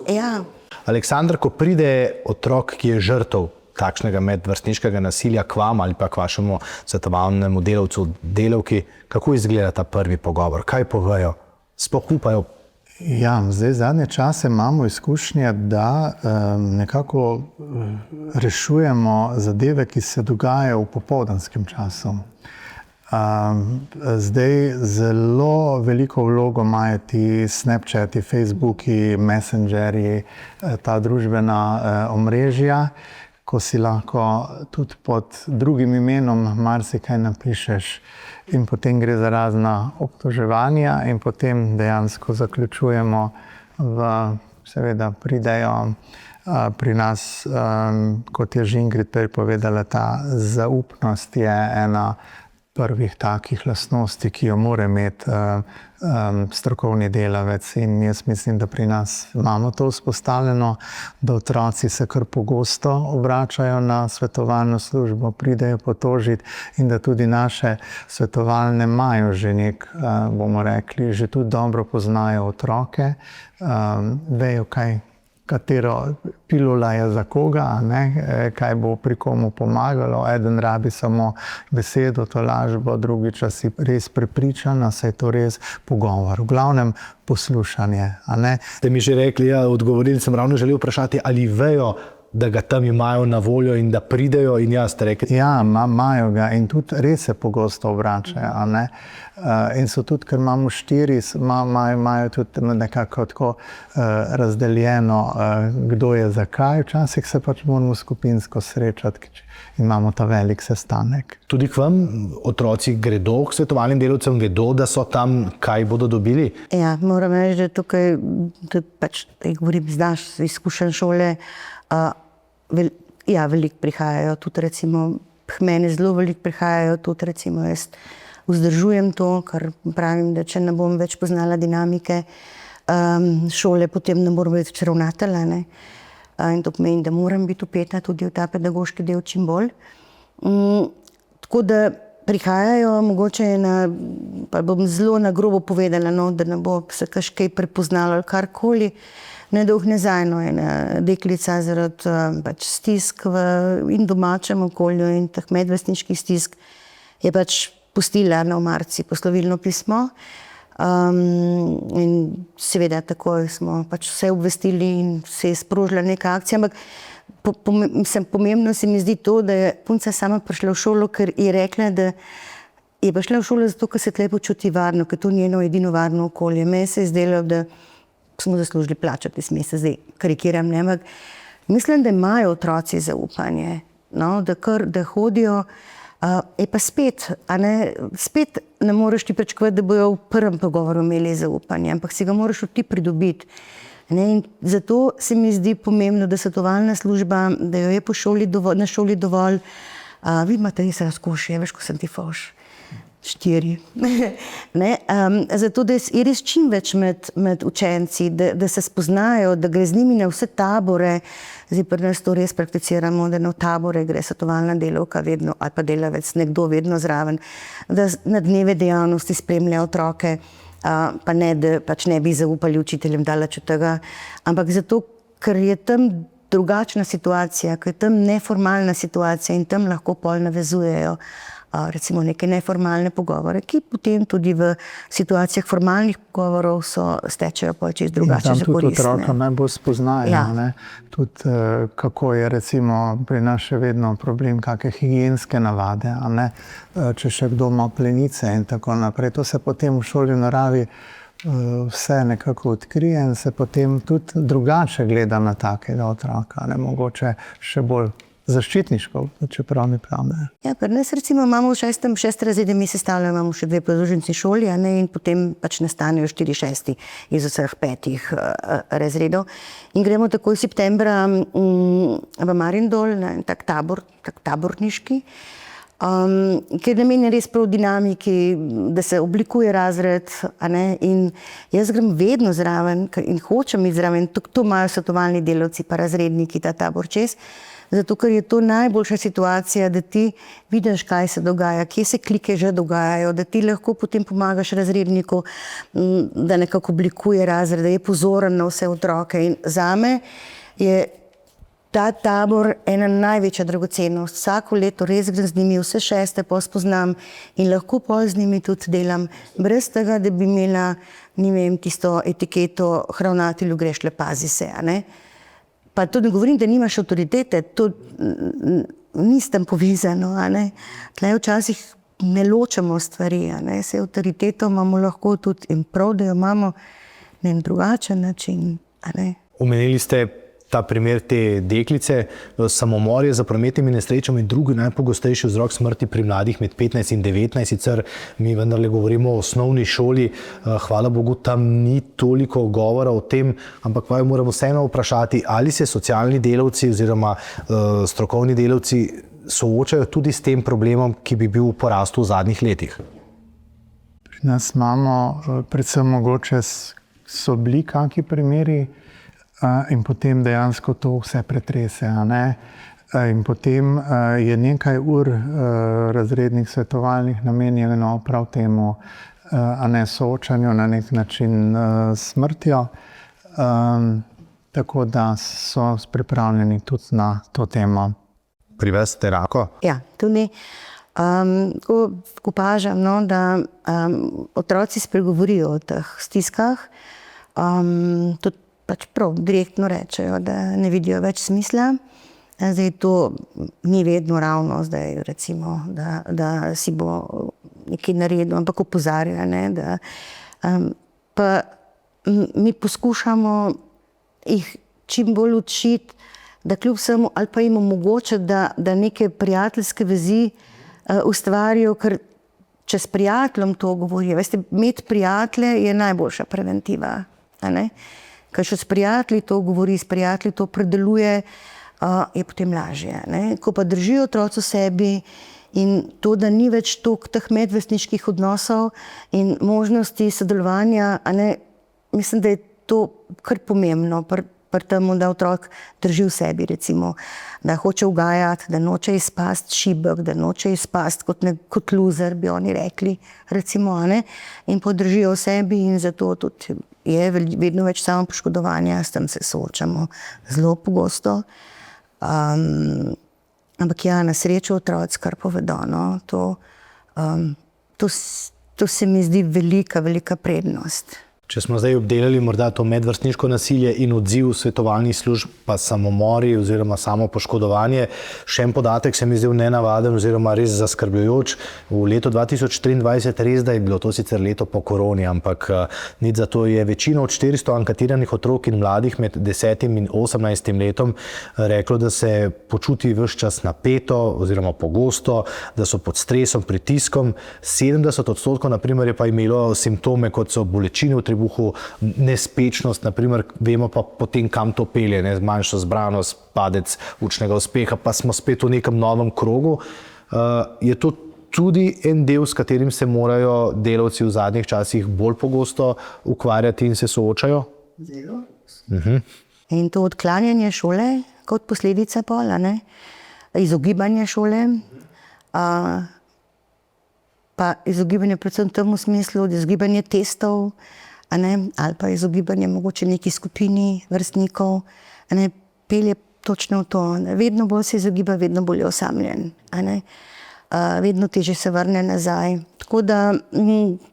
[SPEAKER 3] Ja.
[SPEAKER 1] Aleksandra, ko pride otrok, ki je žrtev takšnega medvrstniškega nasilja k vam ali pa k vašemu svetovalnemu delavcu, delavki, kako izgleda ta prvi pogovor, kaj povejo, sploh upajo?
[SPEAKER 2] Ja, zdaj zadnje čase imamo izkušnje, da nekako rešujemo zadeve, ki se dogajajo v popoldanskem času. Zdaj zelo veliko vlogo imajo ti Snapchati, Facebooki, Messengerji, ta družbena omrežja, ko si lahko tudi pod drugim imenom marsikaj napišeš in potem gre za razna obtoževanja in potem dejansko zaključujemo seveda pridejo pri nas, kot je že Ingrid prej povedala, ta zaupnost je ena prvih takih lastnosti, ki jo mora imeti strokovni delavec, in jaz mislim, da pri nas imamo to vzpostavljeno, da otroci se kar pogosto obračajo na svetovalno službo, pridejo potožiti in da tudi naše svetovalne imajo že bomo rekli, že tudi dobro poznajo otroke, vejo katero pilula je za koga, kaj bo pri komu pomagalo. Eden rabi samo besedo, tolažbo, drugi čas si res prepričana, saj je to res pogovor. V glavnem poslušanje.
[SPEAKER 1] Ste mi že rekli, odgovorili, sem ravno želel vprašati, ali vejo, da ga tam imajo na voljo in da pridejo, in ste rekli.
[SPEAKER 2] Ja, imajo ga in tudi res se pogosto obračajo. In so tudi, ker imamo 4, imajo tudi nekako tako razdeljeno, kdo je zakaj. Včasih se pač moramo skupinsko srečati in imamo ta velik sestanek.
[SPEAKER 1] Tudi k vam otroci gredo k svetovalnim delavcem, vedo, da so tam, kaj bodo dobili?
[SPEAKER 3] Ja, moram reči, da tukaj pač, govorim z izkušenj šole, veliko prihajajo, tudi recimo, mene zelo veliko prihajajo, tudi recimo jaz vzdržujem to, ker pravim, da če ne bom več poznala dinamike šole, potem ne moram več ravnatelja, in to pomeni, da moram biti vpeta tudi v ta pedagoški del čim bolj. Tako da prihajajo, mogoče pa bom zelo na grobo povedala, da ne bo se kaj prepoznalo ali karkoli. Nedolgo nazaj ena deklica zaradi stisk in domačem okolju in teh medvrstniških stisk je pač pustila na omarici poslovilno pismo. In seveda takoj smo pač vse obvestili in se je sprožila neka akcija, ampak pomembno se mi zdi to, da je punca sama prišla v šolo, ker je rekla, da je prišla v šolo zato, ker se tle počuti varno, ker to je njeno edino varno okolje. Meni se je zdelo, da smo zaslužili plačati smese, zdaj karikiram, ampak mislim, da imajo otroci zaupanje, da hodijo, je pa spet ne moreš ti pričakovati, da bojo v prvem pogovoru imeli zaupanje, ampak si ga moraš ti pridobiti. In zato se mi zdi pomembno, da svetovalna služba, da jo je na šoli dovolj, vi imate res razkošje, veš, ko sem ti foš. 4. Zato, da je res čim več med učenci, da se spoznajo, da gre z njimi na vse tabore. Zdaj pri nas to res prakticiramo, da na tabore gre svetovalna delavka vedno, ali pa delavec, nekdo vedno zraven, da na dneve dejavnosti spremlja otroke, pa ne, da pač ne bi zaupali učiteljem daleč od tega, ampak zato, ker je tam drugačna situacija, ker je tam neformalna situacija in tam lahko pol navezujejo recimo neke neformalne pogovore, ki potem tudi v situacijah formalnih pogovorov stečejo pol čisto drugače za korist.
[SPEAKER 2] Tam tudi otroka najbolj spoznajo, tudi kako je recimo pri nas še vedno problem kakšne higienske navade, če še kdo ima plenice in tako naprej. To se potem v šoli v naravi vse nekako odkrije in se potem tudi drugače gleda na takega otroka, mogoče še bolj zaščitniško, čeprav mi pravi.
[SPEAKER 3] Ja, pri nas recimo imamo v 6. razredu, mi sestavljamo, imamo še 2 podružnični šoli, in potem pač nastanejo 4-6 iz vseh 5 razredov. In gremo takoj septembra v Marindol, na tak taborniški, ki je namenjen res prav dinamiki, da se oblikuje razred, in jaz grem vedno zraven in hočem iti zraven, to imajo svetovalni delavci pa razredniki, ta tabor čez, zato, ker je to najboljša situacija, da ti vidiš, kaj se dogaja, kje se klike že dogajajo, da ti lahko potem pomagaš razredniku, da nekako oblikuje razred, da je pozoren na vse otroke. In zame je ta tabor ena največja dragocenost. Vsako leto res grem z njimi, vse 6. spoznam in lahko pol z njimi tudi delam, brez tega, da bi imela, ne vem, tisto etiketo ravnatelju greš le, pazi se, a ne. Pa to ne govorim, da nimaš avtoritete, to ni s tem povezano, a ne. Tle včasih ne ločemo stvari, a ne. Se avtoriteto imamo lahko tudi in prav, da jo imamo na en drugačen način, a ne.
[SPEAKER 1] Omenili ste ta primer te deklice. Samomor je za prometnimi nesrečami drugi najpogostejši vzrok smrti pri mladih med 15 in 19. Sicer mi vendarle govorimo o osnovni šoli. Hvala Bogu, tam ni toliko govora o tem, ampak pa jo moramo vseeno vprašati, ali se socialni delavci oziroma strokovni delavci soočajo tudi s tem problemom, ki bi bil v porastu v zadnjih letih.
[SPEAKER 2] Pri nas imamo predvsem mogoče so bili kakšni primeri, in potem dejansko to vse pretrese, a ne? In potem je nekaj ur razrednih svetovalnih namenjeno prav temu, a ne, soočanju na nek način s smrtjo, tako da so pripravljeni tudi na to temo.
[SPEAKER 1] Pri vas ste rako?
[SPEAKER 3] Ja, tudi ko opažam, no, da otroci spregovorijo o teh stiskah, tudi pač prav direktno rečejo, da ne vidijo več smisla. Zdaj to ni vedno ravno, zdaj recimo, da si bo nekaj naredil, ampak opozarja, ne, da pa mi poskušamo jih čim bolj učiti, da kljub vsemu ali pa jim omogočiti, da neke prijateljske vezi ustvarijo, ker če s prijateljem to govorijo, veste, imeti prijatelje je najboljša preventiva, a ne? Ker še s prijatelji to govori, s prijatelji to predeluje, je potem lažje, ne? Ko pa držijo otroci v sebi in to, da ni več toliko teh medvrstniških odnosov in možnosti sodelovanja, a ne, mislim, da je to kar pomembno pri temu, da otrok drži v sebi, recimo, da hoče ugajati, da noče izpasti šibek, da noče izpasti kot loser, bi oni rekli, recimo, a ne, in podržijo v sebi in zato tudi je vedno več samopoškodovanja, s tem se soočamo zelo pogosto. Ampak ja, na srečo otroci kar povedo, no, to se mi zdi velika, velika prednost.
[SPEAKER 1] Če smo zdaj obdelali morda to medvrstniško nasilje in odziv svetovalnih služb, pa samomori oziroma samopoškodovanje, še en podatek se mi zdel nenavaden oziroma res zaskrbljujoč. V letu 2023 res, da je bilo to sicer leto po koroni, ampak nič zato je večina od 400 anketiranih otrok in mladih med 10 in 18 letom reklo, da se počuti ves čas napeto oziroma pogosto, da so pod stresom, pritiskom. 70% na primer je pa imelo simptome, kot so bolečine v trebuhu, nespečnost, naprimer, vemo pa potem, kam to pelje, ne, manjšo zbranost, padec učnega uspeha, pa smo spet v nekem novem krogu. Je to tudi en del, s katerim se morajo delavci v zadnjih časih bolj pogosto ukvarjati in se soočajo?
[SPEAKER 3] Zelo. In to odklanjanje šole kot posledica pola, ne? Izogibanje šole, pa izogibanje predvsem v tem smislu, izogibanje testov, a ne, ali pa izogibanje mogoče neki skupini vrstnikov, a ne, pelje točno v to, ne, vedno bolj se izogiba, vedno bolj je osamljen, a ne, vedno težje se vrne nazaj. Tako da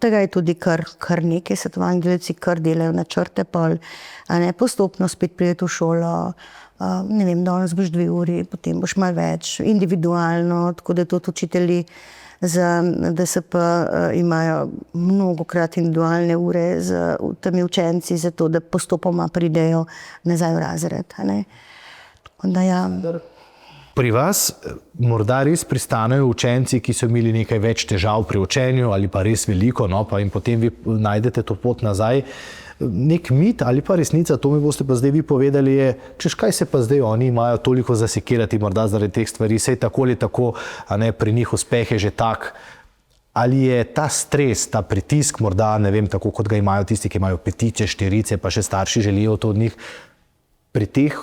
[SPEAKER 3] tega je tudi kar nekaj, svetovalni delavci kar delajo načrte pol, a ne, postopno spet prijeti v šolo, ne vem, danes boš 2 uri, potem boš malo več, individualno, tako da tudi učitelji za DSP imajo mnogokrat individualne ure z temi učenci, zato da postopoma pridejo nazaj v razred, a ne. Tako da ja.
[SPEAKER 1] Pri vas morda res pristanejo učenci, ki so imeli nekaj več težav pri učenju ali pa res veliko, no, pa in potem vi najdete to pot nazaj. Nek mit ali pa resnica, to mi boste pa zdaj vi povedali, je, češ kaj se pa zdaj oni imajo toliko zasekirati morda zaradi teh stvari, saj tako ali tako, a ne, pri njih uspeh je že tak. Ali je ta stres, ta pritisk morda, ne vem, tako kot ga imajo tisti, ki imajo 5, 4, pa še starši želijo to od njih, pri teh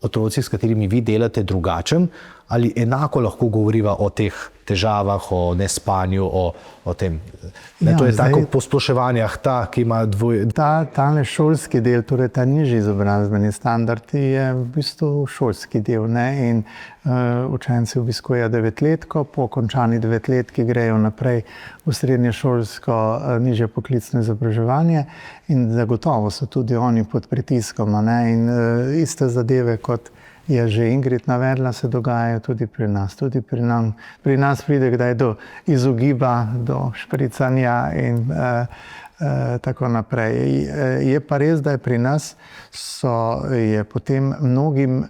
[SPEAKER 1] otrocih, s katerimi vi delate, drugačen, ali enako lahko govoriva o teh težavah, o nespanju, o tem. Ne, to je tako posploševanje, ki ima
[SPEAKER 2] Tale šolski del, torej ta nižji izobrazbeni standard je v bistvu šolski del, ne? In učenci obiskujejo 9-letko, po končani 9-letki grejo naprej v srednješolsko nižje poklicno izobraževanje in zagotovo so tudi oni pod pritiskom, ne? In iste zadeve, kot je že Ingrid navedla, se dogajajo tudi pri nas. Tudi pri nas pride kdaj do izogiba, do špricanja in tako naprej. Je pa res, da je pri nas je potem mnogim,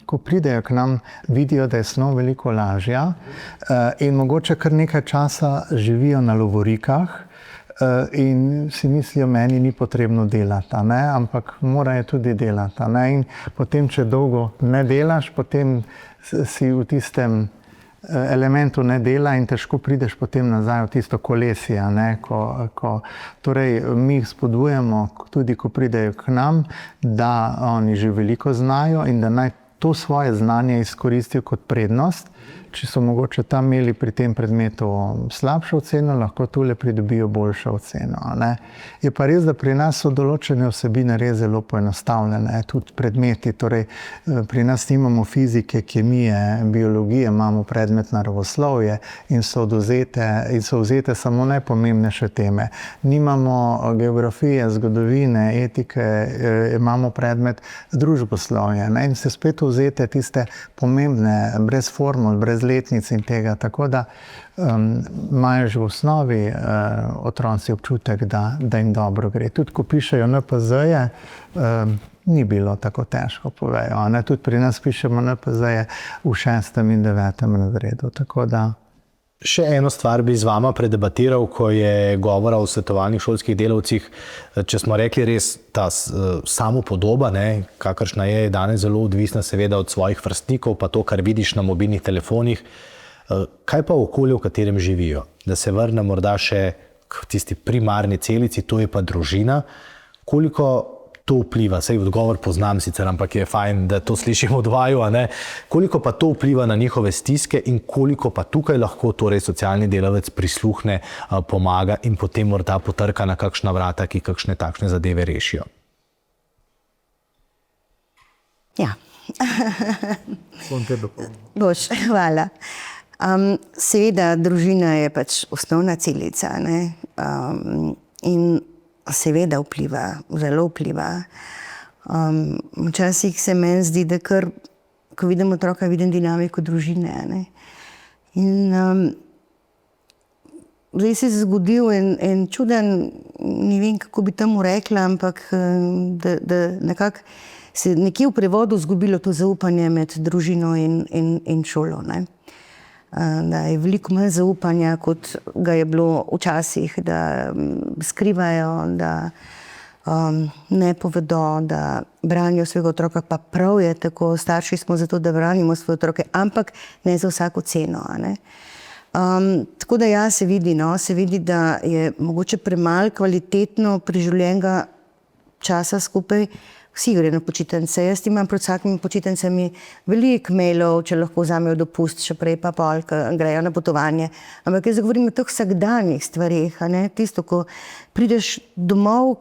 [SPEAKER 2] ko pridejo k nam, vidijo, da je snov veliko lažja in mogoče kar nekaj časa živijo na lovorikah, in si mislijo, meni ni potrebno delati, ne? Ampak morajo tudi delati. Ne? In potem, če dolgo ne delaš, potem si v tistem elementu ne dela in težko prideš potem nazaj v tisto kolesje. Ne? Torej, mi jih spodbujamo, tudi ko pridejo k nam, da oni že veliko znajo in da naj to svoje znanje izkoristijo kot prednost. Če so mogoče tam imeli pri tem predmetu slabšo oceno, lahko tule pridobijo boljšo oceno. Ne? Je pa res, da pri nas so določene vsebine res zelo poenostavljene, tudi predmeti. Torej, pri nas nimamo fizike, kemije, biologije, imamo predmet naravoslovje in so vzete samo najpomembnejše teme. Nimamo geografije, zgodovine, etike, imamo predmet družboslovje. Ne? In se spet vzete tiste pomembne, brez formul, brez letnic in tega, tako da imajo že v osnovi otroci občutek, da jim dobro gre. Tudi ko pišejo NPZ-je, ni bilo tako težko, povejo. Ne? Tudi pri nas pišemo NPZ-je v 6. in 9. razredu, tako da.
[SPEAKER 1] Še eno stvar bi z vama predebatiral, ko je govora o svetovalnih šolskih delavcih. Če smo rekli res, ta samopodoba, ne, kakršna je danes zelo odvisna seveda od svojih vrstnikov, pa to, kar vidiš na mobilnih telefonih. Kaj pa okolje, v katerem živijo? Da se vrnem morda še k tisti primarni celici, to je pa družina. Koliko to vpliva? Saj odgovor poznam sicer, ampak je fajn, da to slišimo od vaju, a ne? Koliko pa to vpliva na njihove stiske in koliko pa tukaj lahko torej socialni delavec prisluhne, pomaga in potem morda potrka na kakšna vrata, ki kakšne takšne zadeve rešijo?
[SPEAKER 3] Ja. Boš, hvala. Seveda, družina je pač osnovna celica, ne? In seveda vpliva, zelo vpliva. Včasih se meni zdi, da kar, ko vidim otroka, vidim dinamiko družine. Ne? In zdaj se je zgodil en čuden, ne vem, kako bi temu rekla, ampak da nekako se je nekje v prevodu zgubilo to zaupanje med družino in šolo. Ne? Da je veliko manj zaupanja, kot ga je bilo včasih, da skrivajo, da ne povedo, da branijo svojega otroka, pa prav je tako, starši smo zato, da branimo svoje otroke, ampak ne za vsako ceno. Ne? Tako da ja, se vidi, da je mogoče premalo kvalitetno preživljenega časa skupaj. Vsi gre na počitnice. Jaz imam pred vsakimi počitnicami veliko mailov, če lahko vzamejo dopust, še prej pa pol, ko grejo na potovanje. Ampak jaz govorim o teh vsakdanjih stvareh, ne? Tisto, ko prideš domov,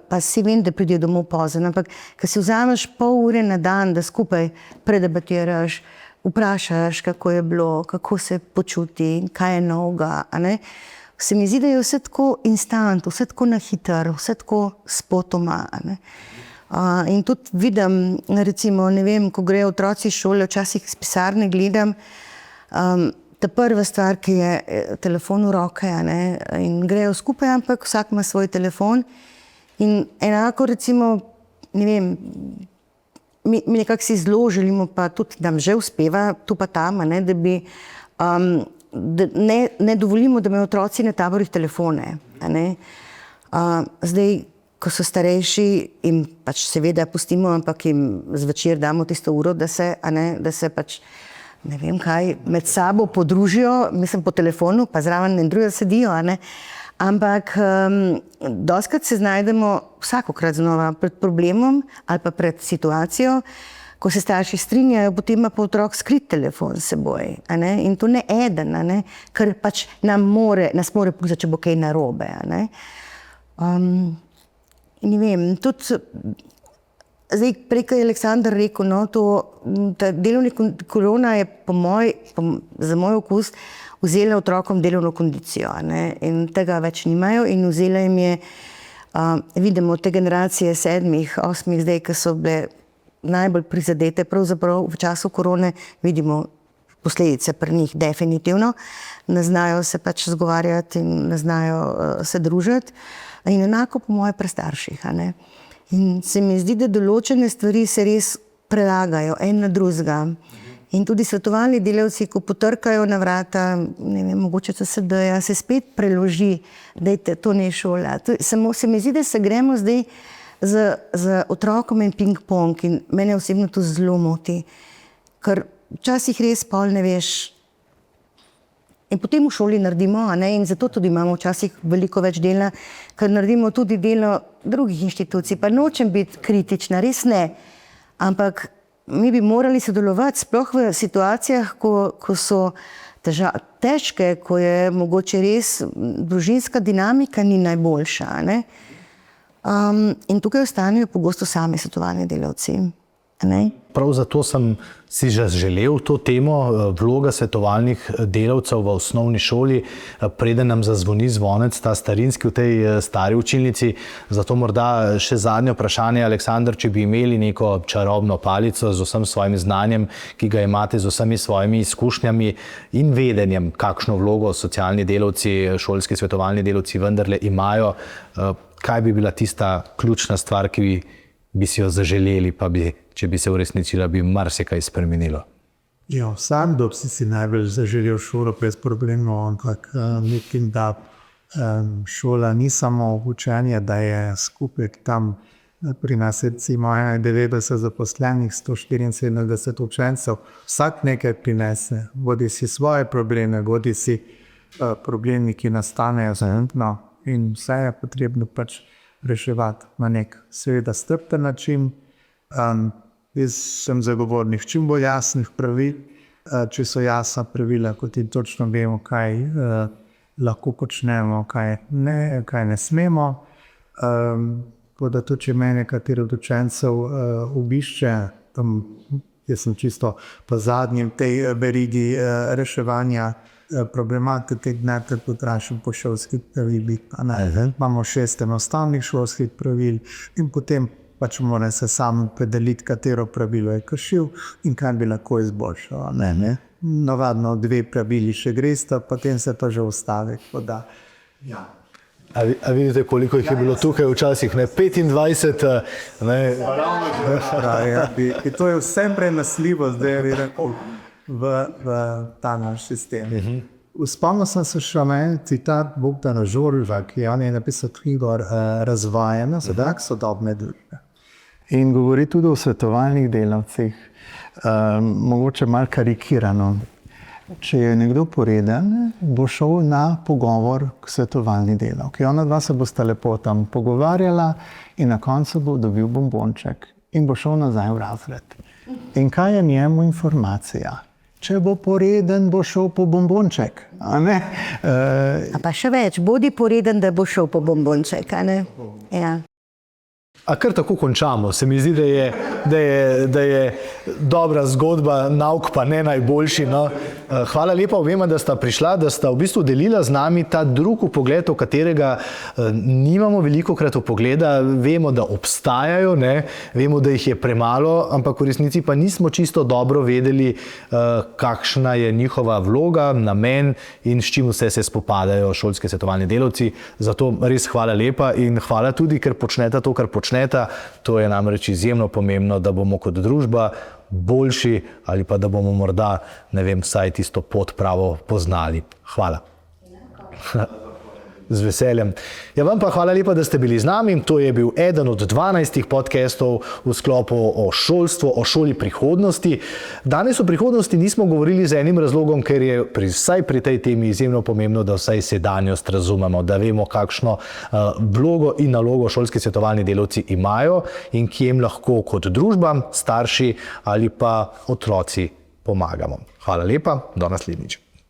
[SPEAKER 3] pa si vem, da pridejo domov pozno, ampak ko si vzameš pol ure na dan, da skupaj predebatiraš, vprašaš, kako je bilo, kako se počuti, kaj je novega, ne? Se mi zdi, da je vse tako instant, vse tako na hitro, vse tako spotoma, ne? In tudi vidim, recimo, ne vem, ko grejo otroci iz šole, včasih z pisarne gledam, ta prva stvar, ki je telefon v roke, ne, in grejo skupaj, ampak vsak ima svoj telefon. In enako, recimo, ne vem, mi nekako si zelo želimo, pa tudi nam že uspeva, tu pa tam, ne, da bi, da ne dovolimo, da imajo otroci na taborih telefone. Ne. Zdaj, ko so starejši, jim pač seveda pustimo, ampak jim zvečer damo tisto uro, da se pač, ne vem kaj, med sabo podružijo, mislim po telefonu, pa zraven in druge sedijo, ne. Ampak dostikrat se znajdemo vsakokrat znova pred problemom ali pa pred situacijo, ko se starši strinjajo, potem ima pa otrok skrit telefon s seboj, a ne? In to ne eden, a ne? Ker pač nas more pustiti, če bo kaj narobe. A ne? Ne vem, tudi zdaj, prej, ko je Aleksandar rekel, no, ta delovni korona je za moj okus vzela otrokom delovno kondicijo, a ne? In tega več nimajo in vzela jim je, vidimo te generacije 7, 8 zdaj, ki so bile najbolj prizadete pravzaprav v času korone, vidimo posledice pri njih definitivno, ne znajo se pač zgovarjati in ne znajo se družiti. In enako po moje pri starših, a ne. In se mi zdi, da določene stvari se res prelagajo en na drugega. In tudi svetovalni delavci, ko potrkajo na vrata, ne vem, mogoče CSD-ja, se spet preloži, dajte, to ne je šola. Samo se mi zdi, da se gremo zdaj z otrokom in ping-pong in mene osebno to zelo moti, ker včasih res pol ne veš. In potem v šoli naredimo, a ne, in zato tudi imamo včasih veliko več dela, ker naredimo tudi delo drugih inštitucij. Pa nočem biti kritična, res ne, ampak mi bi morali sodelovati sploh v situacijah, ko so težke, ko je mogoče res družinska dinamika ni najboljša, a ne. In tukaj ostanejo pogosto sami svetovalni delavci.
[SPEAKER 1] Prav zato sem si že želel to temo, vloga svetovalnih delavcev v osnovni šoli, preden nam zazvoni zvonec, ta starinski v tej stari učilnici. Zato morda še zadnje vprašanje, Aleksandar, če bi imeli neko čarobno palico z vsem svojim znanjem, ki ga imate, z vsemi svojimi izkušnjami in vedenjem, kakšno vlogo socialni delavci, šolski svetovalni delavci vendarle imajo, kaj bi bila tista ključna stvar, ki bi si jo zaželeli, pa bi, če bi se uresničila, bi marsikaj spremenilo?
[SPEAKER 4] Ja, sam dob si najbolj zaželel šolo brez problemov, ampak mislim, da šola ni samo učenje, da je skupaj tam pri nas recimo 90 zaposlenih, 174 učencev, vsak nekaj prinese, bodi si svoje probleme, bodi si problemi, ki nastanejo zajedno. In vse je potrebno pač reševati na nek seveda strpen način. Jaz sem zagovornik čim bolj jasnih pravil, če so jasna pravila, kot in točno vemo, kaj lahko počnemo, kaj ne smemo. Da tudi, če mene kateri od učencev obišče, jaz sem čisto po zadnjem tej verigi reševanja problematike, najprej potrašim po šolskih pravilih. Imamo 6 enostavnih šolskih pravil in potem pač mora se sam opredeliti, katero pravilo je kršil in kaj bi lahko izboljšal. Navadno 2 pravili še gresta, potem se pa že ustavi.
[SPEAKER 1] A vidite, koliko jih je bilo tukaj včasih? 25.
[SPEAKER 4] To je vse prenasljivo zdaj v ta naš sistem. Spomnil sem se še en citat Bogdana Žorlva, ki je napisal knjigo Razvajanje sodobne družbe.
[SPEAKER 2] In govori tudi o svetovalnih delavcih, mogoče malo karikirano. Če je nekdo poreden, bo šel na pogovor k svetovalni delavki. Ona dva se bosta lepo tam pogovarjala in na koncu bo dobil bombonček in bo šel nazaj v razred. In kaj je njemu informacija? Če bo poreden, bo šel po bombonček, a ne?
[SPEAKER 3] A pa še več, bodi poreden, da bo šel po bombonček, a ne? Ja.
[SPEAKER 1] A kar tako končamo? Se mi zdi, da je dobra zgodba, nauk pa ne najboljši. No. Hvala lepa obema, da sta prišla, da sta v bistvu delila z nami ta drug vpogled, o katerega nimamo velikokrat vpogleda. Vemo, da obstajajo, ne? Vemo, da jih je premalo, ampak v resnici pa nismo čisto dobro vedeli, kakšna je njihova vloga, namen in s čim vse se spopadajo šolski svetovalni delavci. Zato res hvala lepa in hvala tudi, ker počneta to, kar počneta. To je namreč izjemno pomembno, da bomo kot družba boljši ali pa da bomo morda, ne vem, vsaj tisto pot pravo poznali. Hvala. Z veseljem. Ja, vam pa hvala lepa, da ste bili z nami. To je bil eden od 12 podcastov v sklopu o šolstvu, o šoli prihodnosti. Danes o prihodnosti nismo govorili z enim razlogom, ker je vsaj pri tej temi izjemno pomembno, da vsaj sedanjost razumemo, da vemo, kakšno vlogo in nalogo šolski svetovalni delavci imajo in kje jim lahko kot družba, starši ali pa otroci pomagamo. Hvala lepa, do naslednjič.